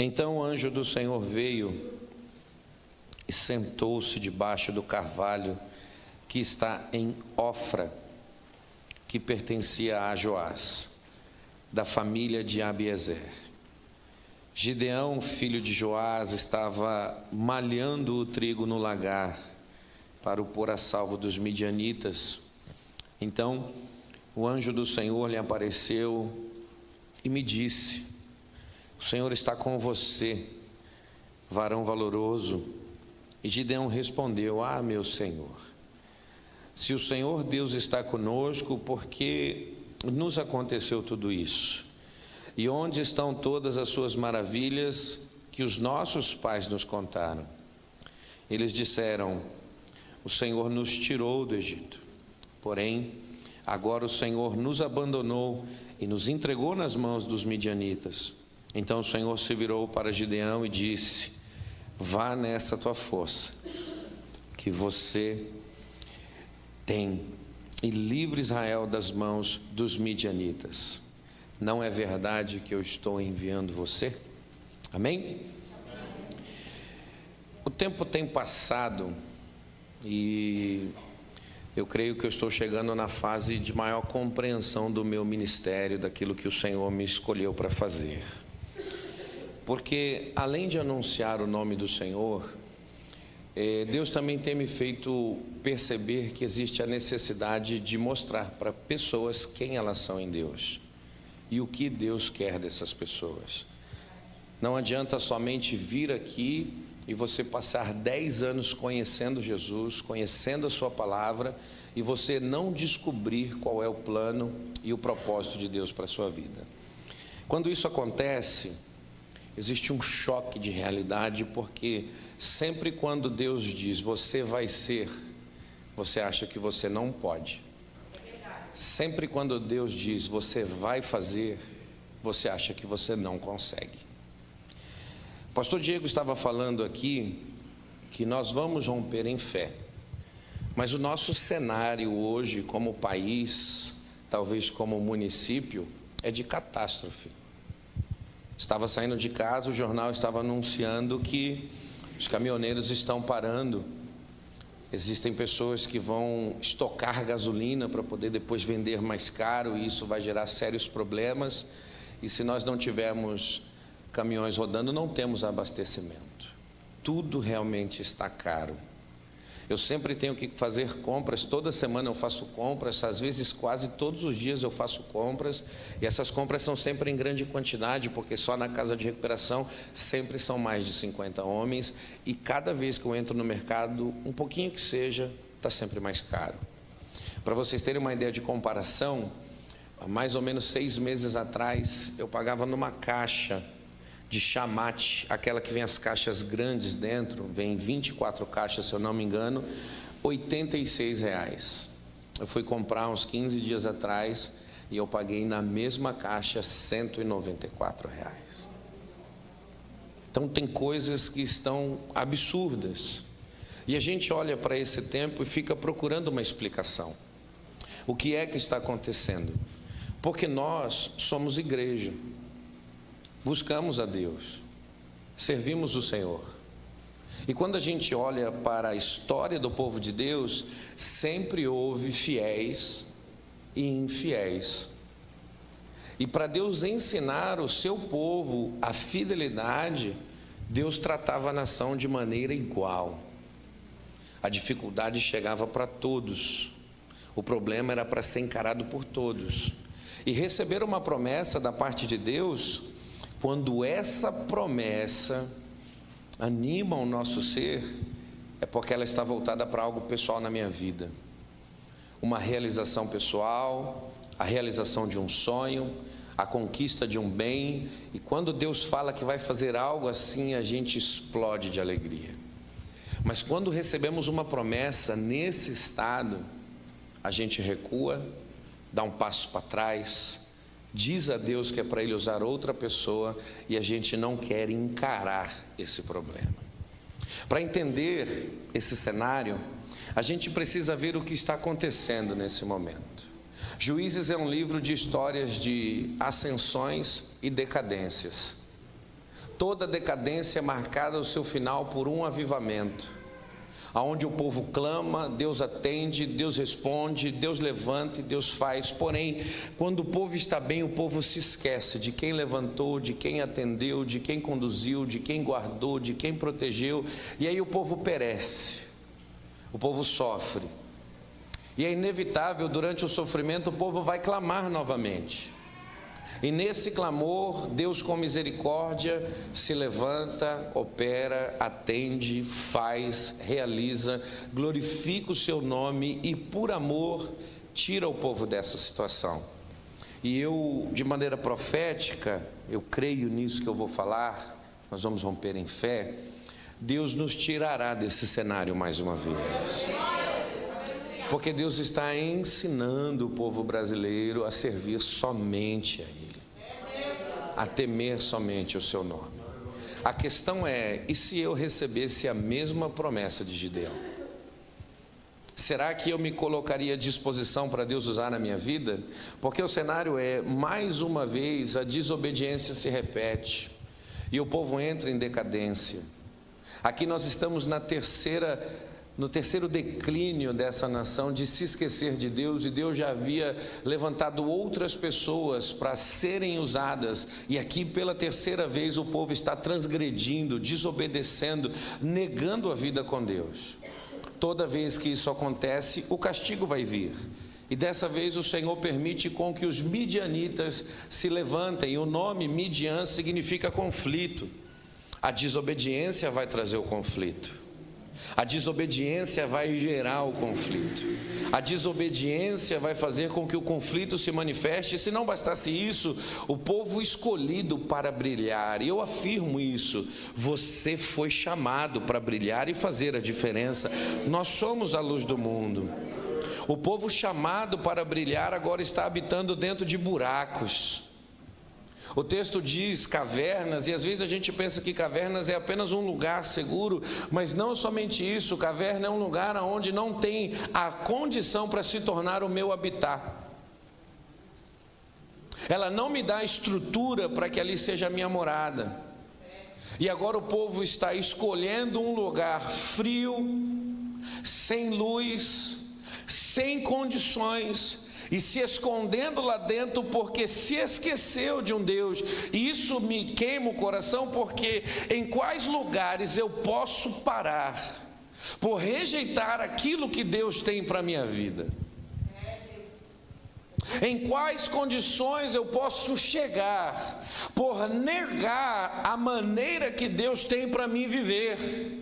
Então o anjo do Senhor veio e sentou-se debaixo do carvalho que está em Ofra, que pertencia a Joás, da família de Abiezer. Gideão, filho de Joás, estava malhando o trigo no lagar para o pôr a salvo dos midianitas. Então o anjo do Senhor lhe apareceu e me disse: o Senhor está com você, varão valoroso. E Gideão respondeu: ah, meu Senhor, se o Senhor Deus está conosco, por que nos aconteceu tudo isso? E onde estão todas as suas maravilhas que os nossos pais nos contaram? Eles disseram: o Senhor nos tirou do Egito. Porém, agora o Senhor nos abandonou e nos entregou nas mãos dos midianitas. Então o Senhor se virou para Gideão e disse: vá nessa tua força que você tem e livre Israel das mãos dos midianitas. Não é verdade que eu estou enviando você? Amém? O tempo tem passado e eu creio que eu estou chegando na fase de maior compreensão do meu ministério, daquilo que o Senhor me escolheu para fazer. Porque além de anunciar o nome do Senhor, Deus também tem me feito perceber que existe a necessidade de mostrar para pessoas quem elas são em Deus e o que Deus quer dessas pessoas. Não adianta somente vir aqui e você passar 10 anos conhecendo Jesus, conhecendo a sua palavra, e você não descobrir qual é o plano e o propósito de Deus para a sua vida. Quando isso acontece, existe um choque de realidade, porque sempre quando Deus diz você vai ser, você acha que você não pode. Sempre quando Deus diz você vai fazer, você acha que você não consegue. O pastor Diego estava falando aqui que nós vamos romper em fé, mas o nosso cenário hoje como país, talvez como município, é de catástrofe. Estava saindo de casa, o jornal estava anunciando que os caminhoneiros estão parando. Existem pessoas que vão estocar gasolina para poder depois vender mais caro, e isso vai gerar sérios problemas. E se nós não tivermos caminhões rodando, não temos abastecimento. Tudo realmente está caro. Eu sempre tenho que fazer compras, toda semana eu faço compras, às vezes quase todos os dias eu faço compras, e essas compras são sempre em grande quantidade, porque só na casa de recuperação sempre são mais de 50 homens, e cada vez que eu entro no mercado, um pouquinho que seja, está sempre mais caro. Para vocês terem uma ideia de comparação, há mais ou menos 6 meses atrás, eu pagava numa caixa de chamate, aquela que vem as caixas grandes dentro, vem 24 caixas, se eu não me engano, R$ 86. Eu fui comprar uns 15 dias atrás e eu paguei na mesma caixa R$ 194. Então tem coisas que estão absurdas. E a gente olha para esse tempo e fica procurando uma explicação. O que é que está acontecendo? Porque nós somos igreja. Buscamos a Deus, servimos o Senhor. E quando a gente olha para a história do povo de Deus, sempre houve fiéis e infiéis. E para Deus ensinar o seu povo a fidelidade, Deus tratava a nação de maneira igual. A dificuldade chegava para todos. O problema era para ser encarado por todos. E receber uma promessa da parte de Deus, quando essa promessa anima o nosso ser, é porque ela está voltada para algo pessoal na minha vida. Uma realização pessoal, a realização de um sonho, a conquista de um bem. E quando Deus fala que vai fazer algo assim, a gente explode de alegria. Mas quando recebemos uma promessa nesse estado, a gente recua, dá um passo para trás, diz a Deus que é para Ele usar outra pessoa, e a gente não quer encarar esse problema. Para entender esse cenário, a gente precisa ver o que está acontecendo nesse momento. Juízes é um livro de histórias de ascensões e decadências. Toda decadência é marcada o seu final por um avivamento, aonde o povo clama, Deus atende, Deus responde, Deus levanta e Deus faz. Porém, quando o povo está bem, o povo se esquece de quem levantou, de quem atendeu, de quem conduziu, de quem guardou, de quem protegeu, e aí o povo perece, o povo sofre. E é inevitável, durante o sofrimento, o povo vai clamar novamente. E nesse clamor, Deus com misericórdia se levanta, opera, atende, faz, realiza, glorifica o seu nome e por amor tira o povo dessa situação. E eu, de maneira profética, eu creio nisso que eu vou falar, nós vamos romper em fé, Deus nos tirará desse cenário mais uma vez. Porque Deus está ensinando o povo brasileiro a servir somente a Ele, a temer somente o seu nome. A questão é, e se eu recebesse a mesma promessa de Gideão? Será que eu me colocaria à disposição para Deus usar na minha vida? Porque o cenário é, mais uma vez, a desobediência se repete e o povo entra em decadência. Aqui nós estamos no terceiro declínio dessa nação, de se esquecer de Deus, e Deus já havia levantado outras pessoas para serem usadas, e aqui pela terceira vez o povo está transgredindo, desobedecendo, negando a vida com Deus. Toda vez que isso acontece, o castigo vai vir, e dessa vez o Senhor permite com que os midianitas se levantem. O nome Midian significa conflito. A desobediência vai trazer o conflito. A desobediência vai gerar o conflito. A desobediência vai fazer com que o conflito se manifeste. E se não bastasse isso, o povo escolhido para brilhar, e eu afirmo isso, você foi chamado para brilhar e fazer a diferença. Nós somos a luz do mundo. O povo chamado para brilhar agora está habitando dentro de buracos. O texto diz cavernas, e às vezes a gente pensa que cavernas é apenas um lugar seguro, mas não somente isso. Caverna é um lugar onde não tem a condição para se tornar o meu habitat. Ela não me dá estrutura para que ali seja a minha morada. E agora o povo está escolhendo um lugar frio, sem luz, sem condições, e se escondendo lá dentro porque se esqueceu de um Deus. E isso me queima o coração, porque em quais lugares eu posso parar por rejeitar aquilo que Deus tem para a minha vida? Em quais condições eu posso chegar por negar a maneira que Deus tem para mim viver?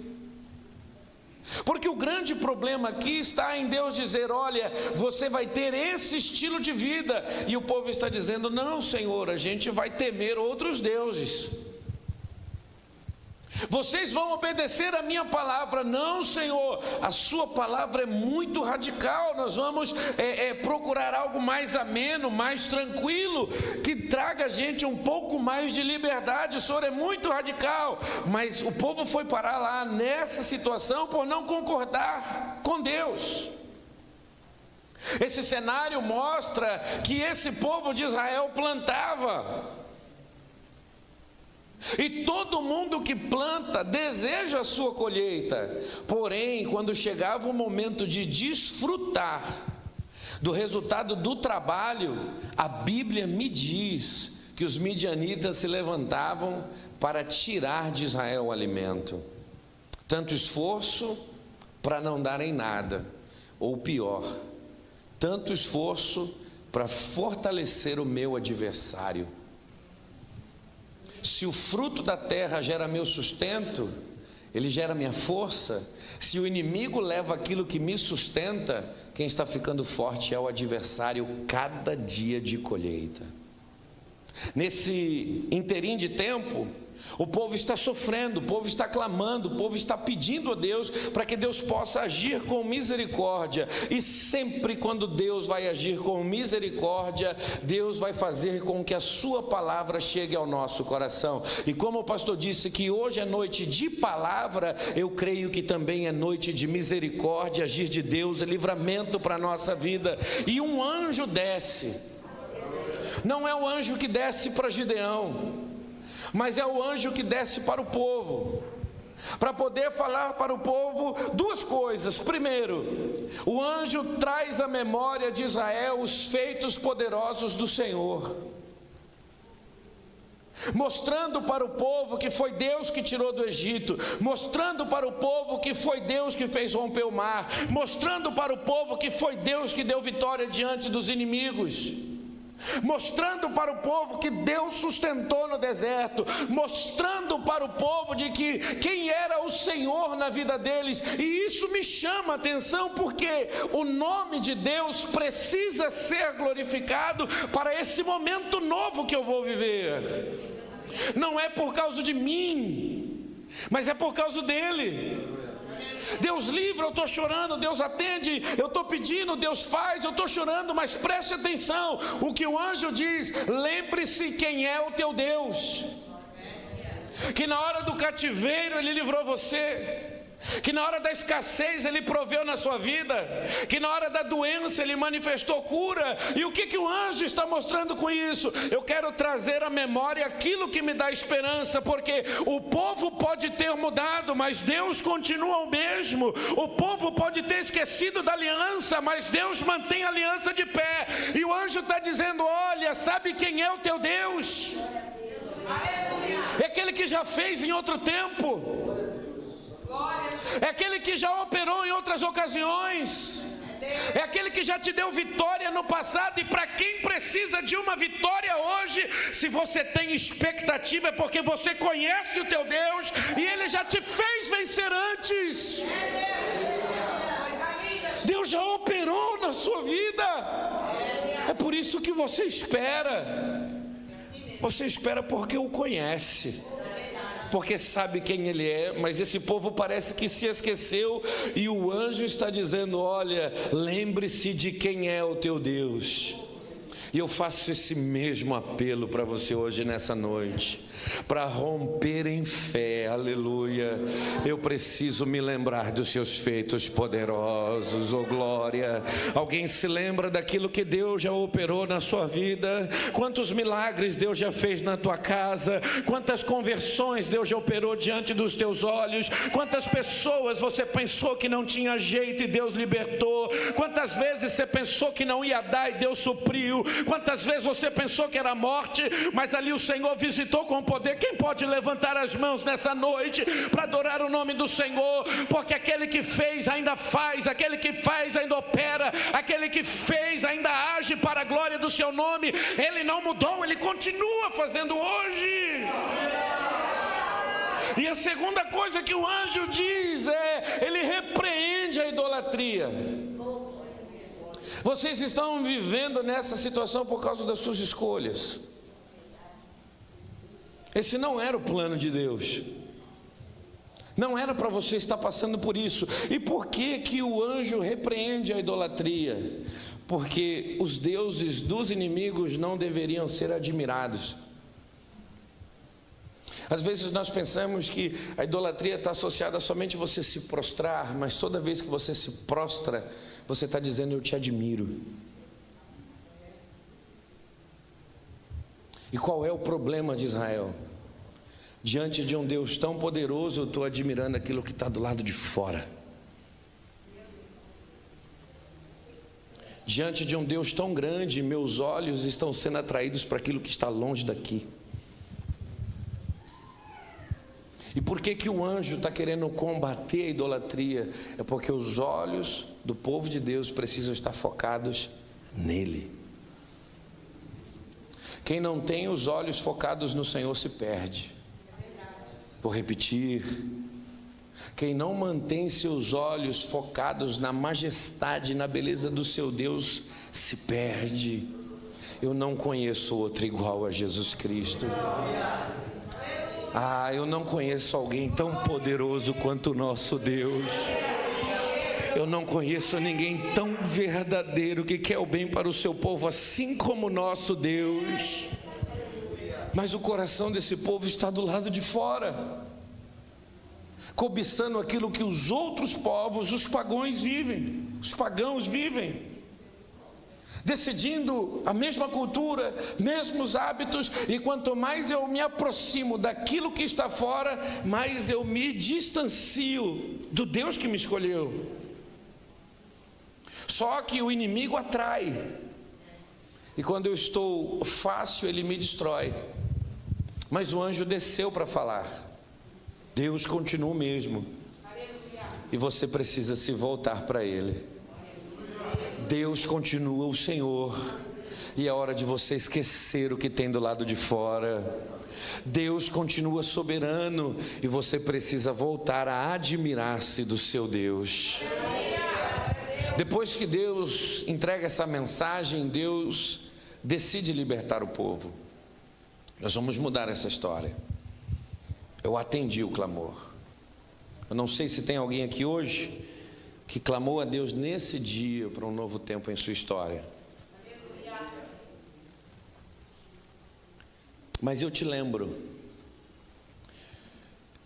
Porque o grande problema aqui está em Deus dizer: olha, você vai ter esse estilo de vida, e o povo está dizendo: não, Senhor, a gente vai temer outros deuses. Vocês vão obedecer a minha palavra. Não, Senhor, a sua palavra é muito radical. Nós vamos procurar algo mais ameno, mais tranquilo, que traga a gente um pouco mais de liberdade. O Senhor é muito radical. Mas o povo foi parar lá nessa situação por não concordar com Deus. Esse cenário mostra que esse povo de Israel plantava, e todo mundo que planta deseja a sua colheita. Porém, quando chegava o momento de desfrutar do resultado do trabalho, a Bíblia me diz que os midianitas se levantavam para tirar de Israel o alimento. Tanto esforço para não darem nada, ou pior, tanto esforço para fortalecer o meu adversário. Se o fruto da terra gera meu sustento, ele gera minha força. Se o inimigo leva aquilo que me sustenta, quem está ficando forte é o adversário cada dia de colheita. Nesse interim de tempo, o povo está sofrendo, o povo está clamando, o povo está pedindo a Deus para que Deus possa agir com misericórdia. E sempre quando Deus vai agir com misericórdia, Deus vai fazer com que a sua palavra chegue ao nosso coração. E como o pastor disse que hoje é noite de palavra, eu creio que também é noite de misericórdia, agir de Deus, é livramento para a nossa vida. E um anjo desce. Não é o anjo que desce para Gideão. mas é o anjo que desce para o povo, para poder falar para o povo duas coisas. Primeiro, o anjo traz à memória de Israel os feitos poderosos do Senhor, mostrando para o povo que foi Deus que tirou do Egito, mostrando para o povo que foi Deus que fez romper o mar, mostrando para o povo que foi Deus que deu vitória diante dos inimigos, mostrando para o povo que Deus sustentou no deserto, mostrando para o povo de que quem era o Senhor na vida deles. E isso me chama a atenção, porque o nome de Deus precisa ser glorificado para esse momento novo que eu vou viver. Não é por causa de mim, mas é por causa dele. Deus livra, eu estou chorando, Deus atende, eu estou pedindo, Deus faz, eu estou chorando, mas preste atenção, o que o anjo diz: lembre-se quem é o teu Deus, que na hora do cativeiro Ele livrou você, que na hora da escassez Ele proveu na sua vida, que na hora da doença Ele manifestou cura. E o que o anjo está mostrando com isso? Eu quero trazer à memória aquilo que me dá esperança, porque o povo pode ter mudado, mas Deus continua o mesmo. O povo pode ter esquecido da aliança, mas Deus mantém a aliança de pé. E o anjo está dizendo: olha, sabe quem é o teu Deus? É aquele que já fez em outro tempo, é aquele que já operou em outras ocasiões, é aquele que já te deu vitória no passado. E para quem precisa de uma vitória hoje, se você tem expectativa, é porque você conhece o teu Deus e Ele já te fez vencer antes. Deus já operou na sua vida. É por isso que você espera. Você espera porque o conhece, porque sabe quem Ele é. Mas esse povo parece que se esqueceu, e o anjo está dizendo: olha, lembre-se de quem é o teu Deus. E eu faço esse mesmo apelo para você hoje nessa noite, para romper em fé, aleluia. Eu preciso me lembrar dos seus feitos poderosos, oh glória. Alguém se lembra daquilo que Deus já operou na sua vida? Quantos milagres Deus já fez na tua casa? Quantas conversões Deus já operou diante dos teus olhos? Quantas pessoas você pensou que não tinha jeito e Deus libertou? Quantas vezes você pensou que não ia dar e Deus supriu? Quantas vezes você pensou que era morte, mas ali o Senhor visitou com poder? Quem pode levantar as mãos nessa noite para adorar o nome do Senhor? Porque aquele que fez ainda faz, aquele que faz ainda opera, aquele que fez ainda age para a glória do seu nome. Ele não mudou, Ele continua fazendo hoje. E a segunda coisa que o anjo diz é: ele repreende a idolatria. Vocês estão vivendo nessa situação por causa das suas escolhas. Esse não era o plano de Deus. Não era para você estar passando por isso. E por que o anjo repreende a idolatria? Porque os deuses dos inimigos não deveriam ser admirados. Às vezes nós pensamos que a idolatria está associada a somente você se prostrar, mas toda vez que você se prostra, você está dizendo: eu te admiro. E qual é o problema de Israel? Diante de um Deus tão poderoso, eu estou admirando aquilo que está do lado de fora. Diante de um Deus tão grande, meus olhos estão sendo atraídos para aquilo que está longe daqui. E por que o anjo está querendo combater a idolatria? É porque os olhos do povo de Deus precisam estar focados nele. Quem não tem os olhos focados no Senhor se perde. Vou repetir: quem não mantém seus olhos focados na majestade e na beleza do seu Deus se perde. Eu não conheço outro igual a Jesus Cristo. Eu não conheço alguém tão poderoso quanto o nosso Deus. Eu não conheço ninguém tão verdadeiro que quer o bem para o seu povo, assim como o nosso Deus. Mas o coração desse povo está do lado de fora, cobiçando aquilo que os outros povos, os pagãos vivem. decidindo a mesma cultura, mesmos hábitos, e quanto mais eu me aproximo daquilo que está fora, mais eu me distancio do Deus que me escolheu. Só que o inimigo atrai, e quando eu estou fácil, ele me destrói. Mas o anjo desceu para falar: Deus continua o mesmo, e você precisa se voltar para Ele. Deus continua o Senhor, e é hora de você esquecer o que tem do lado de fora. Deus continua soberano, e você precisa voltar a admirar-se do seu Deus. Depois que Deus entrega essa mensagem, Deus decide libertar o povo. Nós vamos mudar essa história. Eu atendi o clamor. Eu não sei se tem alguém aqui hoje que clamou a Deus nesse dia para um novo tempo em sua história. Mas eu te lembro,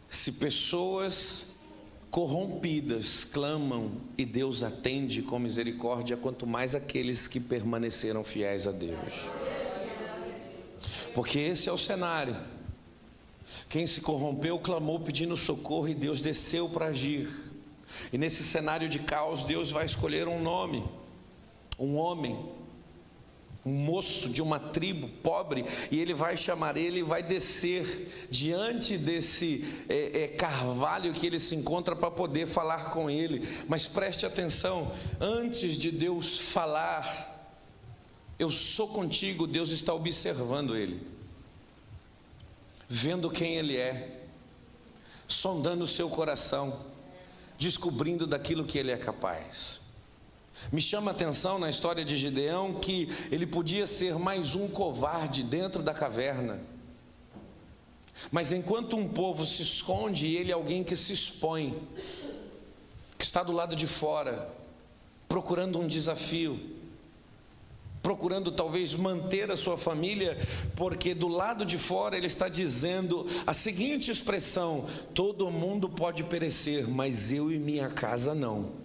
se pessoas corrompidas clamam e Deus atende com misericórdia, quanto mais aqueles que permaneceram fiéis a Deus. Porque esse é o cenário. Quem se corrompeu clamou pedindo socorro e Deus desceu para agir. E nesse cenário de caos, Deus vai escolher um nome, um homem, um moço de uma tribo pobre, e ele vai chamar ele e vai descer diante desse carvalho que ele se encontra para poder falar com ele. Mas preste atenção, antes de Deus falar, eu sou contigo, Deus está observando ele, vendo quem ele é, sondando o seu coração, descobrindo daquilo que ele é capaz. Me chama a atenção na história de Gideão que ele podia ser mais um covarde dentro da caverna, mas enquanto um povo se esconde, ele é alguém que se expõe, que está do lado de fora, procurando um desafio, procurando talvez manter a sua família, porque do lado de fora ele está dizendo a seguinte expressão: todo mundo pode perecer, mas eu e minha casa não.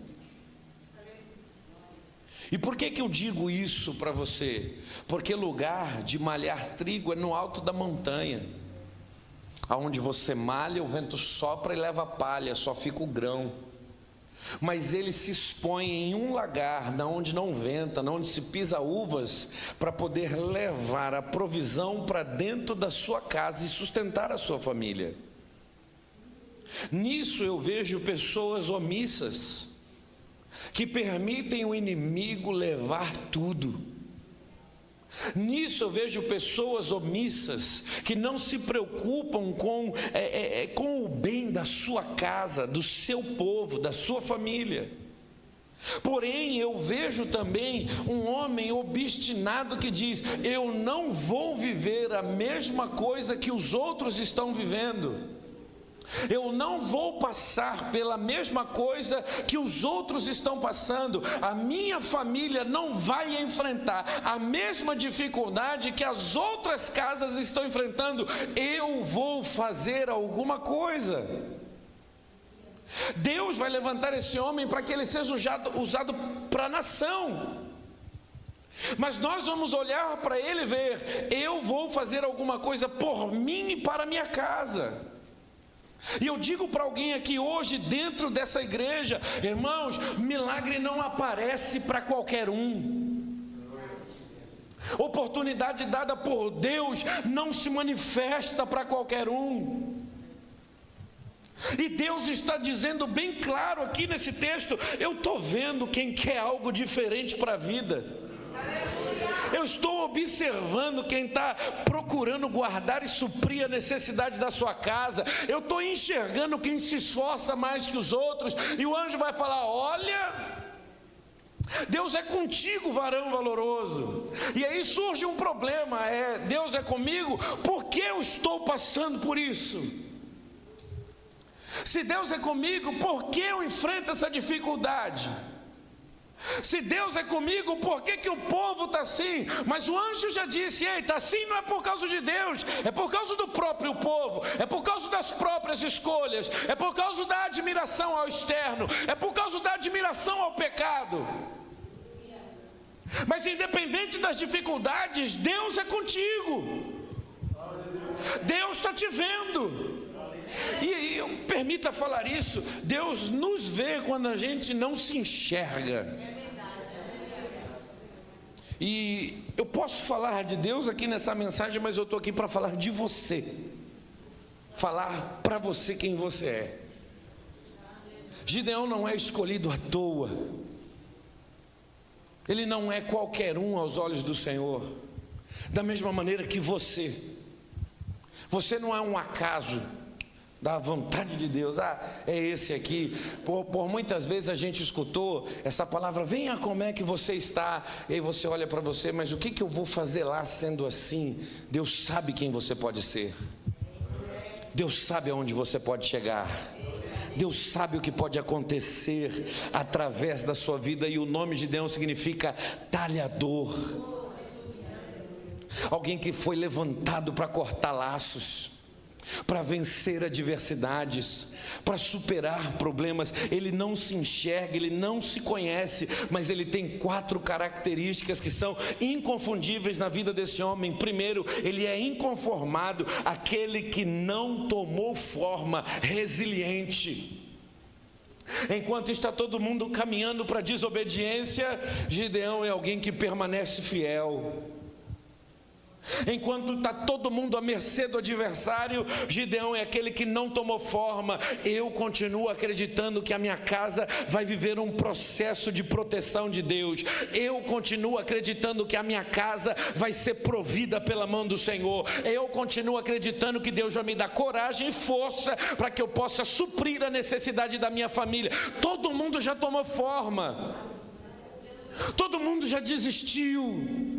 E por que eu digo isso para você? Porque lugar de malhar trigo é no alto da montanha, aonde você malha, o vento sopra e leva a palha, só fica o grão. Mas ele se expõe em um lagar, na onde não venta, na onde se pisa uvas, para poder levar a provisão para dentro da sua casa e sustentar a sua família. Nisso eu vejo pessoas omissas, que permitem o inimigo levar tudo. Nisso eu vejo pessoas omissas, que não se preocupam com o bem da sua casa, do seu povo, da sua família. Porém eu vejo também um homem obstinado que diz: eu não vou viver a mesma coisa que os outros estão vivendo. Eu não vou passar pela mesma coisa que os outros estão passando. A minha família não vai enfrentar a mesma dificuldade que as outras casas estão enfrentando. Eu vou fazer alguma coisa. Deus vai levantar esse homem para que ele seja usado para a nação. Mas nós vamos olhar para ele e ver: eu vou fazer alguma coisa por mim e para a minha casa. E eu digo para alguém aqui hoje, dentro dessa igreja: irmãos, milagre não aparece para qualquer um. Oportunidade dada por Deus não se manifesta para qualquer um. E Deus está dizendo bem claro aqui nesse texto: eu estou vendo quem quer algo diferente para a vida. Eu estou observando quem está procurando guardar e suprir a necessidade da sua casa. Eu estou enxergando quem se esforça mais que os outros. E o anjo vai falar: olha, Deus é contigo, varão valoroso. E aí surge um problema: Deus é comigo, por que eu estou passando por isso? Se Deus é comigo, por que eu enfrento essa dificuldade? Se Deus é comigo, por que o povo está assim? Mas o anjo já disse: ei, está assim não é por causa de Deus, é por causa do próprio povo, é por causa das próprias escolhas, é por causa da admiração ao externo, é por causa da admiração ao pecado. Mas independente das dificuldades, Deus é contigo. Deus está te vendo. E permita falar isso, Deus nos vê quando a gente não se enxerga. E eu posso falar de Deus aqui nessa mensagem, mas eu estou aqui para falar de você. Falar para você quem você é. Gideão não é escolhido à toa. Ele não é qualquer um aos olhos do Senhor. Da mesma maneira que você não é um acaso da vontade de Deus. É esse aqui. Por muitas vezes a gente escutou essa palavra: venha, como é que você está? E aí você olha para você: mas o que eu vou fazer lá sendo assim? Deus sabe quem você pode ser. Deus sabe aonde você pode chegar. Deus sabe o que pode acontecer através da sua vida. E o nome de Deus significa talhador. Alguém que foi levantado para cortar laços, para vencer adversidades, para superar problemas. Ele não se enxerga, ele não se conhece, mas ele tem 4 características que são inconfundíveis na vida desse homem. Primeiro, ele é inconformado, aquele que não tomou forma, resiliente. Enquanto está todo mundo caminhando para a desobediência, Gideão é alguém que permanece fiel. Enquanto está todo mundo à mercê do adversário, Gideão é aquele que não tomou forma. Eu continuo acreditando que a minha casa vai viver um processo de proteção de Deus. Eu continuo acreditando que a minha casa vai ser provida pela mão do Senhor. Eu continuo acreditando que Deus vai me dar coragem e força para que eu possa suprir a necessidade da minha família. Todo mundo já tomou forma. Todo mundo já desistiu.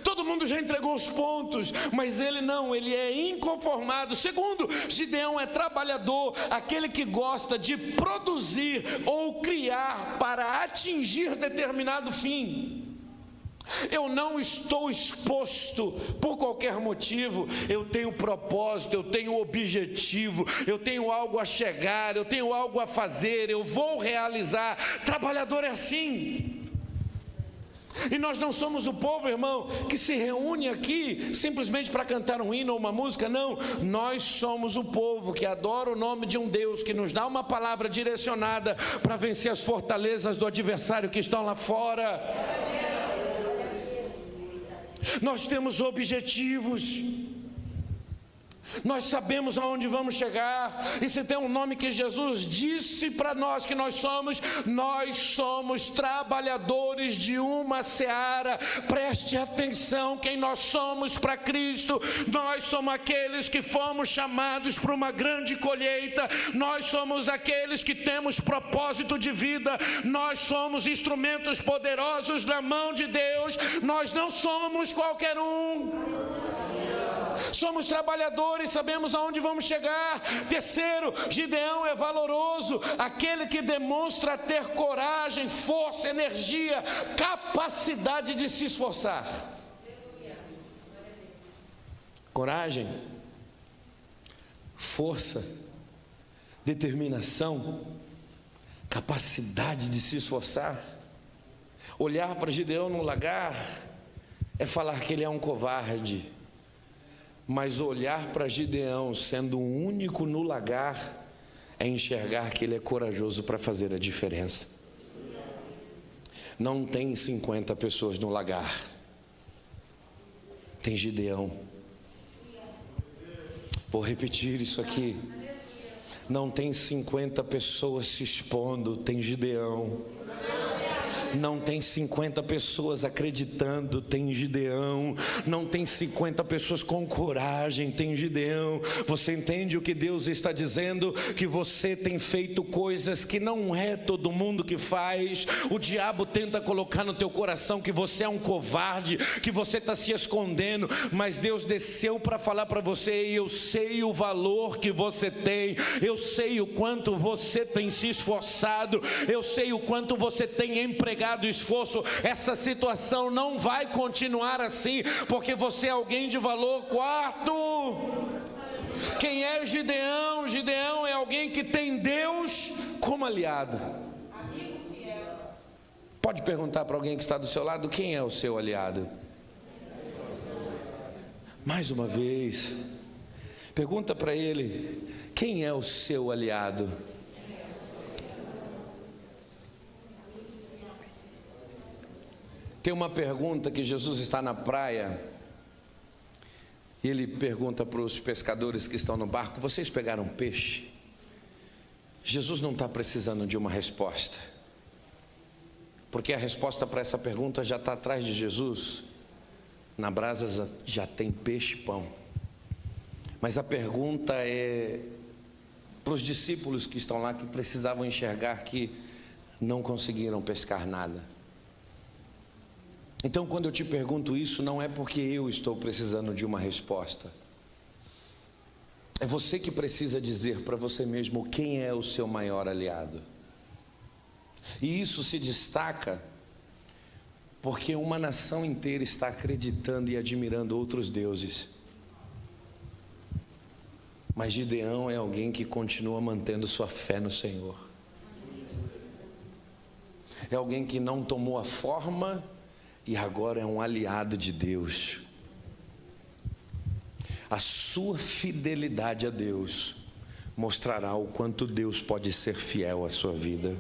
Todo mundo já entregou os pontos, mas ele não, ele é inconformado. Segundo, Gideão é trabalhador, aquele que gosta de produzir ou criar para atingir determinado fim. Eu não estou exposto por qualquer motivo. Eu tenho propósito, eu tenho objetivo, eu tenho algo a chegar, eu tenho algo a fazer, eu vou realizar. Trabalhador é assim. E nós não somos o povo, irmão, que se reúne aqui simplesmente para cantar um hino ou uma música. Não, nós somos o povo que adora o nome de um Deus, que nos dá uma palavra direcionada para vencer as fortalezas do adversário que estão lá fora. Nós temos objetivos. Nós sabemos aonde vamos chegar. E se tem um nome que Jesus disse para nós que nós somos trabalhadores de uma seara. Preste atenção quem nós somos para Cristo. Nós somos aqueles que fomos chamados para uma grande colheita. Nós somos aqueles que temos propósito de vida. Nós somos instrumentos poderosos da mão de Deus. Nós não somos qualquer um. Somos trabalhadores, sabemos aonde vamos chegar. Terceiro, Gideão é valoroso, aquele que demonstra ter coragem, força, energia, capacidade de se esforçar. Coragem, força, determinação, capacidade de se esforçar. Olhar para Gideão no lagar é falar que ele é um covarde. Mas olhar para Gideão sendo o único no lagar é enxergar que ele é corajoso para fazer a diferença. Não tem 50 pessoas no lagar, tem Gideão. Vou repetir isso aqui. Não tem 50 pessoas se expondo, tem Gideão. Não tem 50 pessoas acreditando, tem Gideão. Não tem 50 pessoas com coragem, tem Gideão. Você entende o que Deus está dizendo? Que você tem feito coisas que não é todo mundo que faz. O diabo tenta colocar no teu coração que você é um covarde, que você está se escondendo, mas Deus desceu para falar para você: e eu sei o valor que você tem, eu sei o quanto você tem se esforçado, eu sei o quanto você tem empregado esforço. Essa situação não vai continuar assim, porque você é alguém de valor. Quarto, quem é Gideão? Gideão é alguém que tem Deus como aliado. Pode perguntar para alguém que está do seu lado: quem é o seu aliado? Mais uma vez, pergunta para ele: quem é o seu aliado? Tem uma pergunta que Jesus está na praia e ele pergunta para os pescadores que estão no barco: vocês pegaram peixe? Jesus não está precisando de uma resposta, porque a resposta para essa pergunta já está atrás de Jesus. Na brasa já tem peixe e pão. Mas a pergunta é para os discípulos que estão lá, que precisavam enxergar que não conseguiram pescar nada. Então, quando eu te pergunto isso, não é porque eu estou precisando de uma resposta. É você que precisa dizer para você mesmo quem é o seu maior aliado. E isso se destaca porque uma nação inteira está acreditando e admirando outros deuses. Mas Gideão é alguém que continua mantendo sua fé no Senhor. É alguém que não tomou a forma e agora é um aliado de Deus. A sua fidelidade a Deus mostrará o quanto Deus pode ser fiel à sua vida.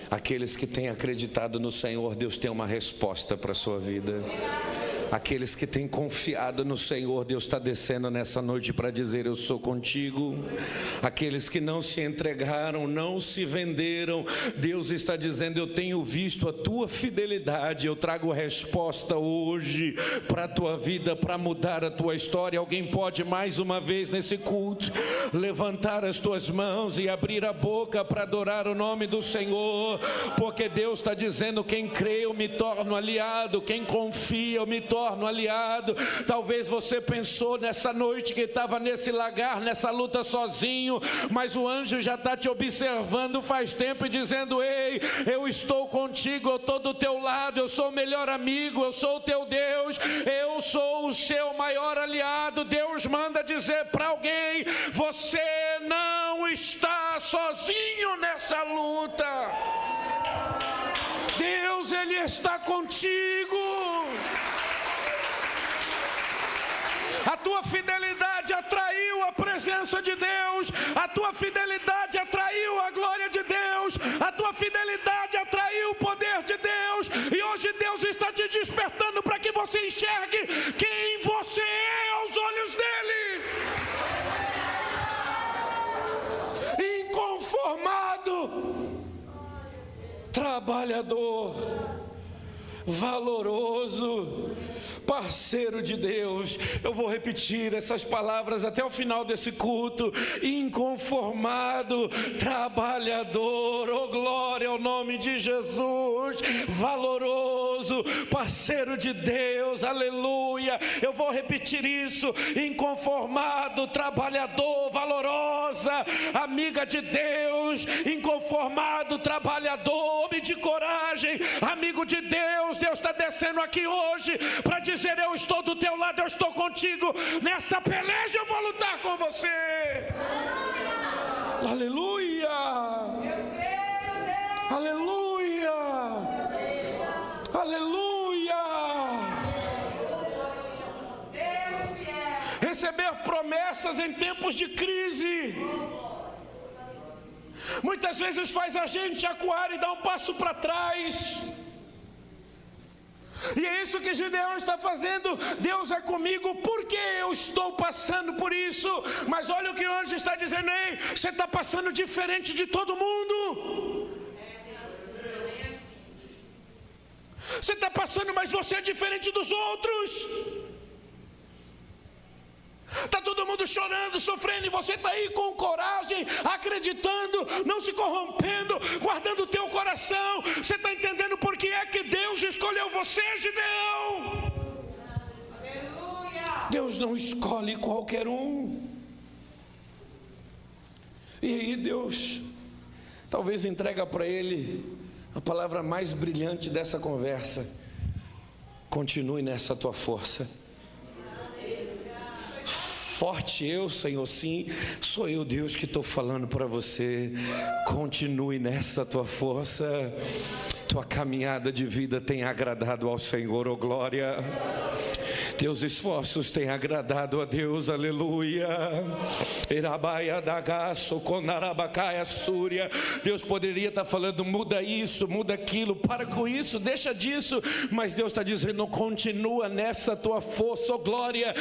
Aqueles que têm acreditado no Senhor, Deus tem uma resposta para a sua vida. Aqueles que têm confiado no Senhor, Deus está descendo nessa noite para dizer: eu sou contigo. Aqueles que não se entregaram, não se venderam, Deus está dizendo: eu tenho visto a tua fidelidade, eu trago resposta hoje para a tua vida, para mudar a tua história. Alguém pode mais uma vez nesse culto levantar as tuas mãos e abrir a boca para adorar o nome do Senhor, porque Deus está dizendo: quem crê eu me torno aliado, quem confia eu me torno aliado. Talvez você pensou nessa noite que estava nesse lagar, nessa luta sozinho, mas o anjo já está te observando faz tempo e dizendo: ei, eu estou contigo, eu estou do teu lado, eu sou o melhor amigo, eu sou o teu Deus, eu sou o seu maior aliado. Deus manda dizer para alguém: você não está sozinho nessa luta. Deus, Ele está contigo. A tua fidelidade atraiu a presença de Deus, a tua fidelidade atraiu a glória de Deus, a tua fidelidade atraiu o poder de Deus, e hoje Deus está te despertando para que você enxergue quem você é aos olhos dele. Inconformado, trabalhador, valoroso, parceiro de Deus. Eu vou repetir essas palavras até o final desse culto: inconformado, trabalhador, oh glória ao nome de Jesus, valoroso, parceiro de Deus, aleluia. Eu vou repetir isso: inconformado, trabalhador, valorosa, amiga de Deus, inconformado, trabalhador, homem de coragem, amigo de Deus. Deus está descendo aqui hoje para dizer: eu estou do teu lado, eu estou contigo, nessa peleja eu vou lutar com você. Aleluia, aleluia, aleluia. Receber promessas em tempos de crise muitas vezes faz a gente acuar e dar um passo para trás. E é isso que Gideão está fazendo. Deus é comigo porque eu estou passando por isso. Mas olha o que o anjo está dizendo: ei, você está passando diferente de todo mundo. Você está passando, mas você é diferente dos outros. Está todo mundo chorando, sofrendo, e você está aí com coragem, acreditando, não se corrompendo, guardando o teu coração. Você está entendendo por que é que Deus escolheu você, Gideão? Aleluia. Deus não escolhe qualquer um. E aí Deus talvez entrega para ele a palavra mais brilhante dessa conversa: continue nessa tua força. Forte eu, Senhor, sim, sou eu, Deus, que estou falando para você. Continue nessa tua força. Tua caminhada de vida tem agradado ao Senhor, oh glória. Teus esforços têm agradado a Deus, aleluia. Deus poderia estar falando, muda isso, muda aquilo, para com isso, deixa disso, mas Deus está dizendo, continua nessa tua força, oh glória.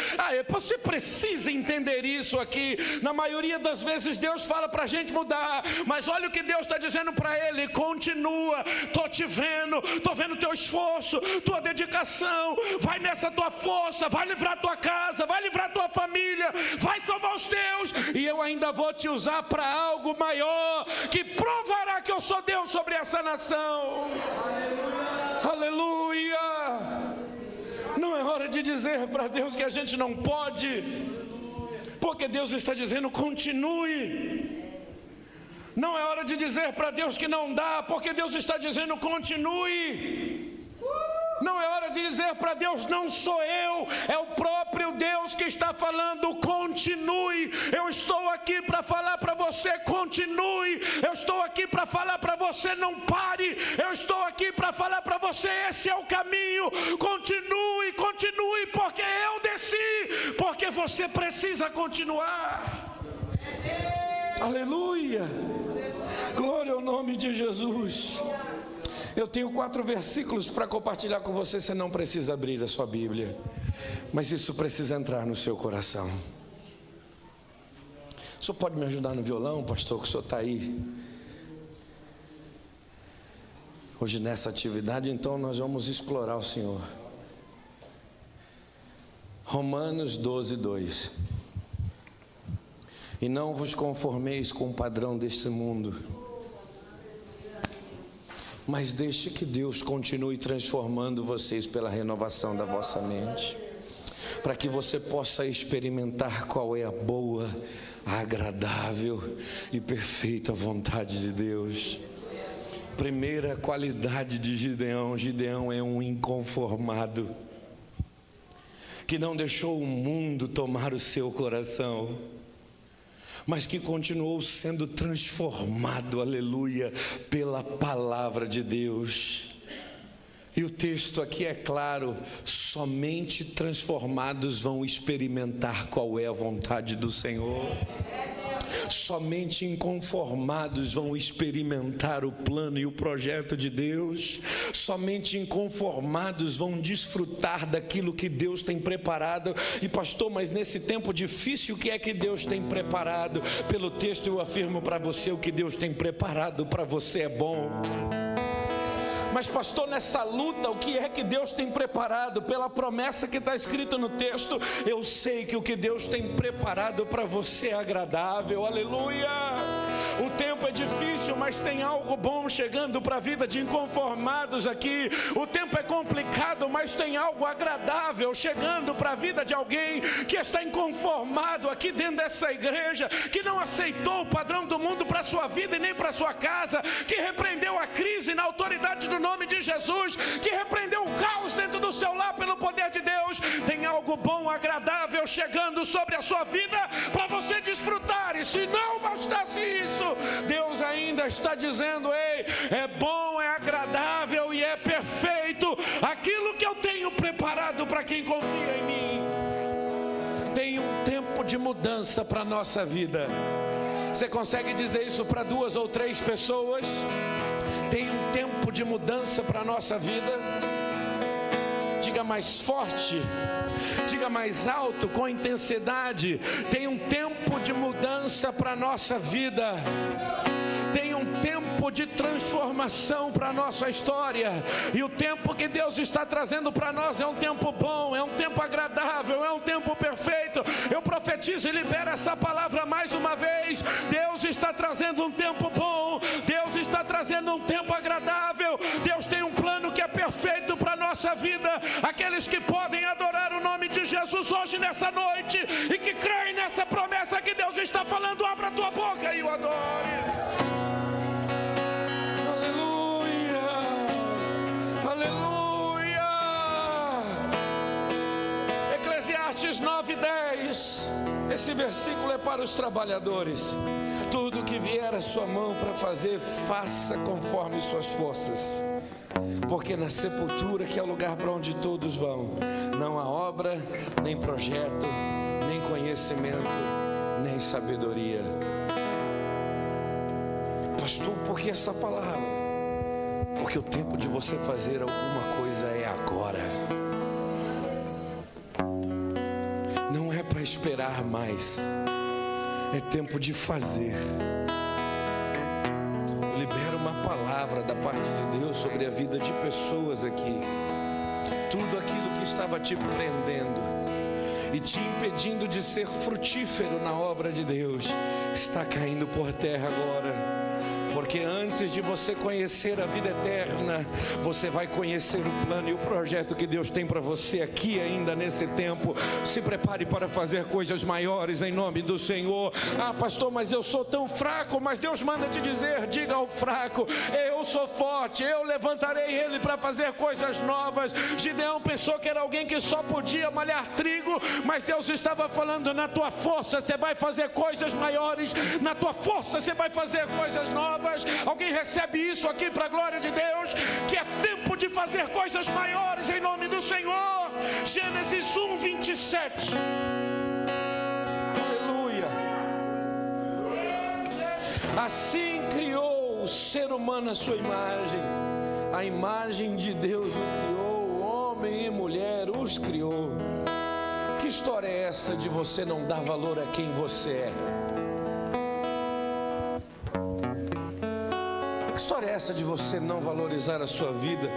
Você precisa entender isso aqui. Na maioria das vezes Deus fala para a gente mudar, mas olha o que Deus está dizendo para ele, continua, estou te vendo, estou vendo teu esforço, tua dedicação, vai nessa tua força, vai livrar tua casa, vai livrar tua família, vai salvar os teus, e eu ainda vou te usar para algo maior, que provará que eu sou Deus sobre essa nação. Aleluia. Não é hora de dizer para Deus que a gente não pode, porque Deus está dizendo continue. Não é hora de dizer para Deus que não dá, porque Deus está dizendo continue. Não é hora de dizer para Deus, não sou eu, é o próprio Deus que está falando, continue. Eu estou aqui para falar para você, continue. Eu estou aqui para falar para você, não pare. Eu estou aqui para falar para você, esse é o caminho. Continue, continue, porque eu desci, porque você precisa continuar. Aleluia. Glória ao nome de Jesus. Eu tenho 4 versículos para compartilhar com você. Você não precisa abrir a sua Bíblia, mas isso precisa entrar no seu coração. O senhor pode me ajudar no violão, pastor, que o senhor está aí hoje nessa atividade? Então nós vamos explorar o Senhor. Romanos 12:2. E não vos conformeis com o padrão deste mundo, mas deixe que Deus continue transformando vocês pela renovação da vossa mente, para que você possa experimentar qual é a boa, agradável e perfeita vontade de Deus. Primeira qualidade de Gideão: Gideão é um inconformado, que não deixou o mundo tomar o seu coração, mas que continuou sendo transformado, aleluia, pela palavra de Deus. E o texto aqui é claro: somente transformados vão experimentar qual é a vontade do Senhor. Somente inconformados vão experimentar o plano e o projeto de Deus. Somente inconformados vão desfrutar daquilo que Deus tem preparado. E pastor, mas nesse tempo difícil, o que é que Deus tem preparado? Pelo texto eu afirmo para você, o que Deus tem preparado para você é bom. Mas pastor, nessa luta, o que é que Deus tem preparado? Pela promessa que está escrita no texto, eu sei que o que Deus tem preparado para você é agradável, aleluia. O tempo é difícil, mas tem algo bom chegando para a vida de inconformados aqui. O tempo é complicado, mas tem algo agradável chegando para a vida de alguém que está inconformado aqui dentro dessa igreja, que não aceitou o padrão do mundo para a sua vida e nem para a sua casa, que repreendeu a crise na autoridade do nome de Jesus, que repreendeu o caos dentro do seu lar pelo poder de Deus. Tem algo bom, agradável chegando sobre a sua vida para você desfrutar. E se não bastasse isso, Deus ainda está dizendo: ei, é bom, é agradável e é perfeito aquilo que eu tenho preparado para quem confia em mim. Tem um tempo de mudança para a nossa vida. Você consegue dizer isso para 2 ou 3 pessoas? Tem um tempo de mudança para a nossa vida. Diga mais forte, diga mais alto, com intensidade. Tem um tempo de mudança para a nossa vida. Tem um tempo de transformação para a nossa história. E o tempo que Deus está trazendo para nós é um tempo bom, é um tempo agradável, é um tempo perfeito. Eu profetizo e libero essa palavra mais uma vez. Deus está trazendo um tempo bom, Deus está trazendo um tempo agradável. Deus tem um plano que é perfeito para a nossa vida. Aqueles que podem adorar o nome de Jesus hoje nessa noite e que creem nessa promessa que Deus está falando, abra a tua boca e o adore. Aleluia! Eclesiastes 9:10. Esse versículo é para os trabalhadores. Tudo que vier à sua mão para fazer, faça conforme suas forças. Porque na sepultura, que é o lugar para onde todos vão, não há obra, nem projeto, nem conhecimento, nem sabedoria. Pastor, por que essa palavra? Porque o tempo de você fazer alguma coisa é agora. Não é para esperar mais, é tempo de fazer. Eu libero uma palavra da parte de Deus sobre a vida de pessoas aqui. Tudo aquilo que estava te prendendo e te impedindo de ser frutífero na obra de Deus está caindo por terra agora. Porque antes de você conhecer a vida eterna, você vai conhecer o plano e o projeto que Deus tem para você aqui ainda nesse tempo. Se prepare para fazer coisas maiores em nome do Senhor. Ah, pastor, mas eu sou tão fraco. Mas Deus manda te dizer, diga ao fraco: eu sou forte, eu levantarei ele para fazer coisas novas. Gideão pensou que era alguém que só podia malhar trigo, mas Deus estava falando: na tua força você vai fazer coisas maiores, na tua força você vai fazer coisas novas. Alguém recebe isso aqui para a glória de Deus? Que é tempo de fazer coisas maiores em nome do Senhor. Gênesis 1, 27. Aleluia. Assim criou o ser humano à sua imagem. A imagem de Deus o criou, homem e mulher os criou. Que história é essa de você não dar valor a quem você é? Que história é essa de você não valorizar a sua vida?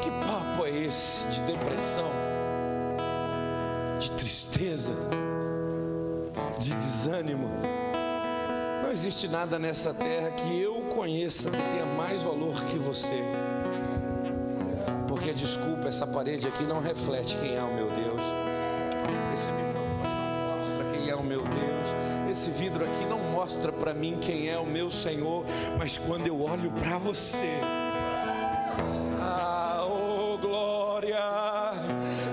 Que papo é esse de depressão, de tristeza, de desânimo? Não existe nada nessa terra que eu conheça que tenha mais valor que você. Porque, desculpa, essa parede aqui não reflete quem é o meu Deus. Esse microfone não mostra quem é o meu Deus. Esse vidro aqui não mostra para mim quem é o meu Senhor. Mas quando eu olho para você, oh glória,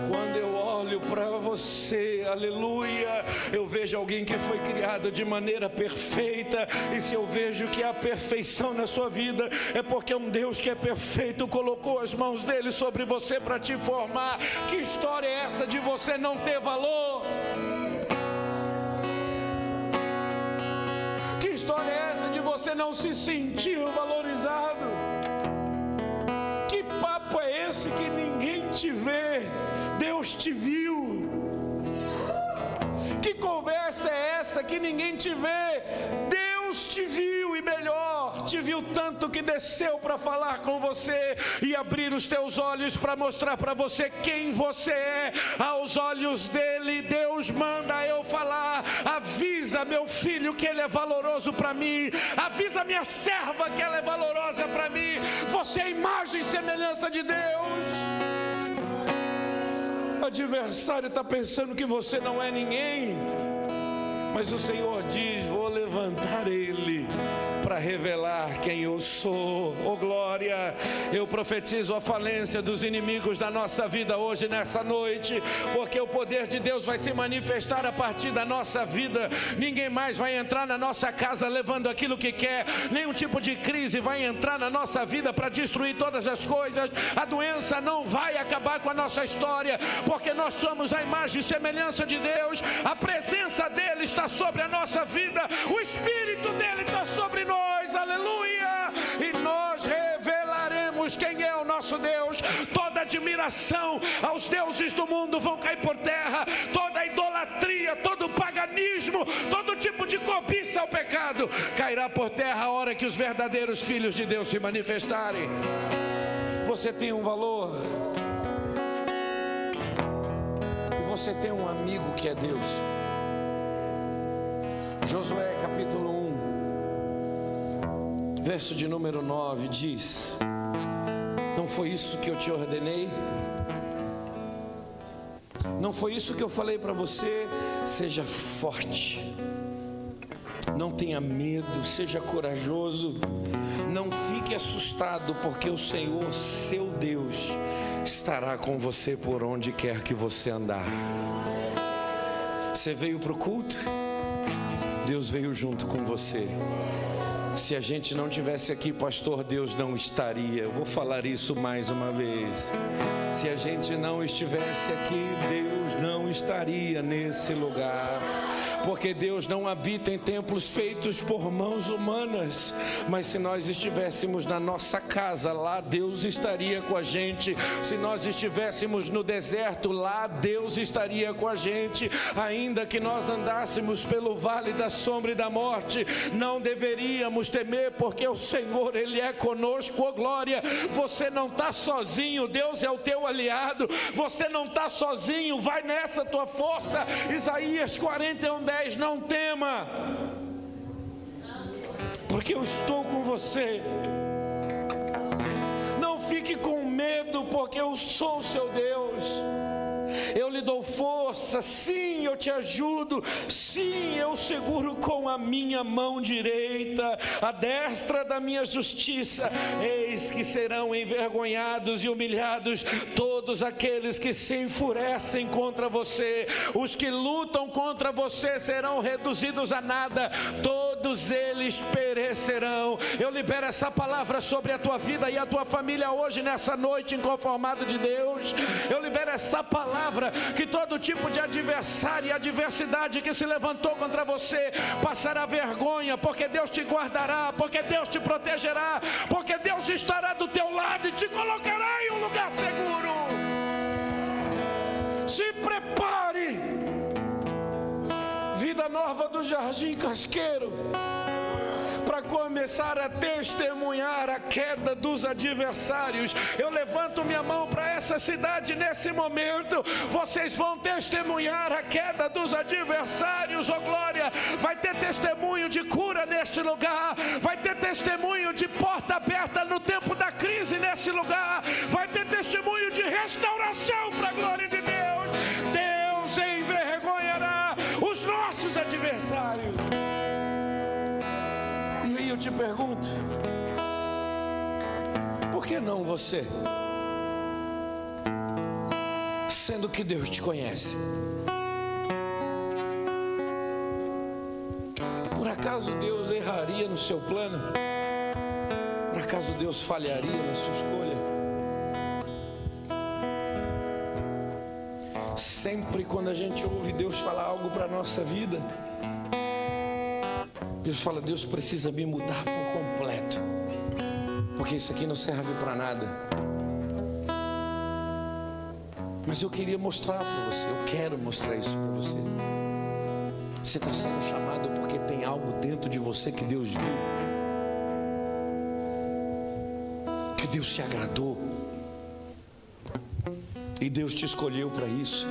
quando eu olho para você, aleluia, eu vejo alguém que foi criado de maneira perfeita. E se eu vejo que há perfeição na sua vida, é porque um Deus que é perfeito colocou as mãos dele sobre você para te formar. Que história é essa de você não ter valor? Que história é essa de você não se sentir valorizado? Que papo é esse que ninguém te vê, Deus te viu? Que conversa é essa que ninguém te vê, Deus te viu? E melhor, te viu tanto que desceu para falar com você e abrir os teus olhos para mostrar para você quem você é. Aos olhos dele, Deus manda eu falar: avisa meu filho que ele é valoroso para mim, avisa minha serva que ela é valorosa para mim. Você é imagem e semelhança de Deus. O adversário está pensando que você não é ninguém, mas o Senhor diz: vou levantar ele para revelar quem eu sou. Oh glória, eu profetizo a falência dos inimigos da nossa vida hoje, nessa noite, porque o poder de Deus vai se manifestar a partir da nossa vida. Ninguém mais vai entrar na nossa casa levando aquilo que quer. Nenhum tipo de crise vai entrar na nossa vida para destruir todas as coisas. A doença não vai acabar com a nossa história, porque nós somos a imagem e semelhança de Deus. A presença dele está sobre a nossa vida, o Espírito dele está sobre nós. Aleluia! E nós revelaremos quem é o nosso Deus. Toda admiração aos deuses do mundo vão cair por terra. Toda idolatria, todo paganismo, todo tipo de cobiça ao pecado cairá por terra a hora que os verdadeiros filhos de Deus se manifestarem. Você tem um valor, e você tem um amigo que é Deus. Josué capítulo 1, verso de número 9 diz: não foi isso que eu te ordenei? Não foi isso que eu falei para você? Seja forte, não tenha medo, seja corajoso, não fique assustado, porque o Senhor, seu Deus, estará com você por onde quer que você andar. Você veio para o culto? Deus veio junto com você. Se a gente não tivesse aqui, pastor, Deus não estaria. Eu vou falar isso mais uma vez. Se a gente não estivesse aqui, Deus não estaria nesse lugar. Porque Deus não habita em templos feitos por mãos humanas. Mas se nós estivéssemos na nossa casa, lá Deus estaria com a gente. Se nós estivéssemos no deserto, lá Deus estaria com a gente. Ainda que nós andássemos pelo vale da sombra e da morte, não deveríamos temer, porque o Senhor, Ele é conosco. Oh glória, você não está sozinho, Deus é o teu aliado. Você não está sozinho, vai nessa tua força. Isaías 41:10, não tema, porque eu estou com você. Não fique com medo, porque eu sou o seu Deus. Eu lhe dou força, sim, eu te ajudo, sim, eu seguro com a minha mão direita, a destra da minha justiça. Eis que serão envergonhados e humilhados todos aqueles que se enfurecem contra você. Os que lutam contra você serão reduzidos a nada, todos eles perecerão. Eu libero essa palavra sobre a tua vida e a tua família hoje, nessa noite, inconformado de Deus. Eu libero essa palavra, que todo tipo de adversário e adversidade que se levantou contra você passará vergonha, porque Deus te guardará, porque Deus te protegerá, porque Deus estará do teu lado e te colocará em um lugar seguro. Se prepare. Vida Nova do Jardim Casqueiro, para começar a testemunhar a queda dos adversários. Eu levanto minha mão para essa cidade nesse momento. Vocês vão testemunhar a queda dos adversários. Oh glória, vai ter testemunho de cura neste lugar, vai ter testemunho de porta aberta no tempo da crise nesse lugar, vai ter testemunho de restauração para a glória de Deus. Deus envergonhará os nossos adversários. Eu te pergunto, por que não você? Sendo que Deus te conhece. Por acaso Deus erraria no seu plano? Por acaso Deus falharia na sua escolha? Sempre quando a gente ouve Deus falar algo para a nossa vida, Deus fala: Deus precisa me mudar por completo, porque isso aqui não serve para nada. Mas eu queria mostrar para você, eu quero mostrar isso para você. Você está sendo chamado porque tem algo dentro de você que Deus viu, que Deus se agradou, e Deus te escolheu para isso.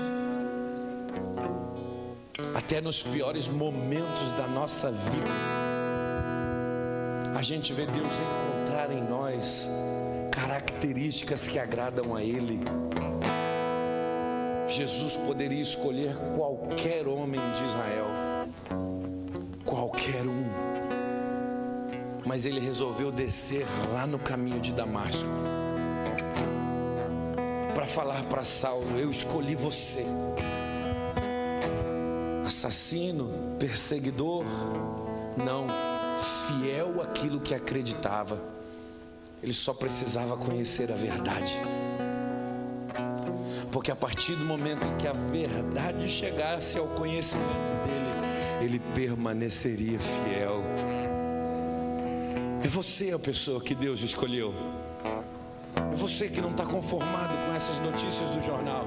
Até nos piores momentos da nossa vida, a gente vê Deus encontrar em nós características que agradam a Ele. Jesus poderia escolher qualquer homem de Israel, qualquer um, mas Ele resolveu descer lá no caminho de Damasco para falar para Saulo: eu escolhi você. Assassino, perseguidor, não, fiel àquilo que acreditava. Ele só precisava conhecer a verdade, porque a partir do momento em que a verdade chegasse ao conhecimento dele, ele permaneceria fiel. É você a pessoa que Deus escolheu. É você que não está conformado com essas notícias do jornal.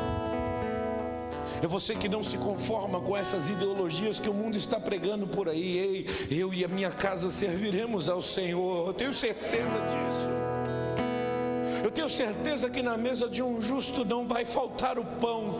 É você que não se conforma com essas ideologias que o mundo está pregando por aí. Ei, eu e a minha casa serviremos ao Senhor. Eu tenho certeza disso. Eu tenho certeza que na mesa de um justo não vai faltar o pão.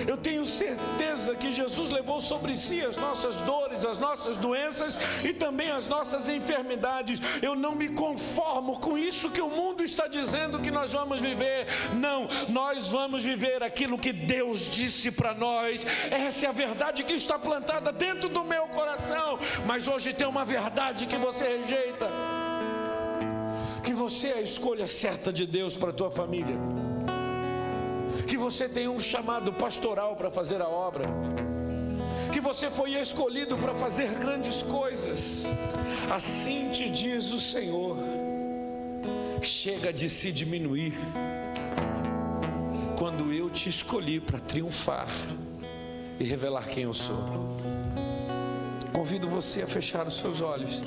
Eu tenho certeza que Jesus levou sobre si as nossas dores, as nossas doenças e também as nossas enfermidades. Eu não me conformo com isso que o mundo está dizendo que nós vamos viver. Não, nós vamos viver aquilo que Deus disse para nós. Essa é a verdade que está plantada dentro do meu coração. Mas hoje tem uma verdade que você rejeita, que você é a escolha certa de Deus para a tua família, que você tem um chamado pastoral para fazer a obra, que você você foi escolhido para fazer grandes coisas. Assim te diz o Senhor: chega de se diminuir, quando eu te escolhi para triunfar e revelar quem eu sou. Convido você a fechar os seus olhos.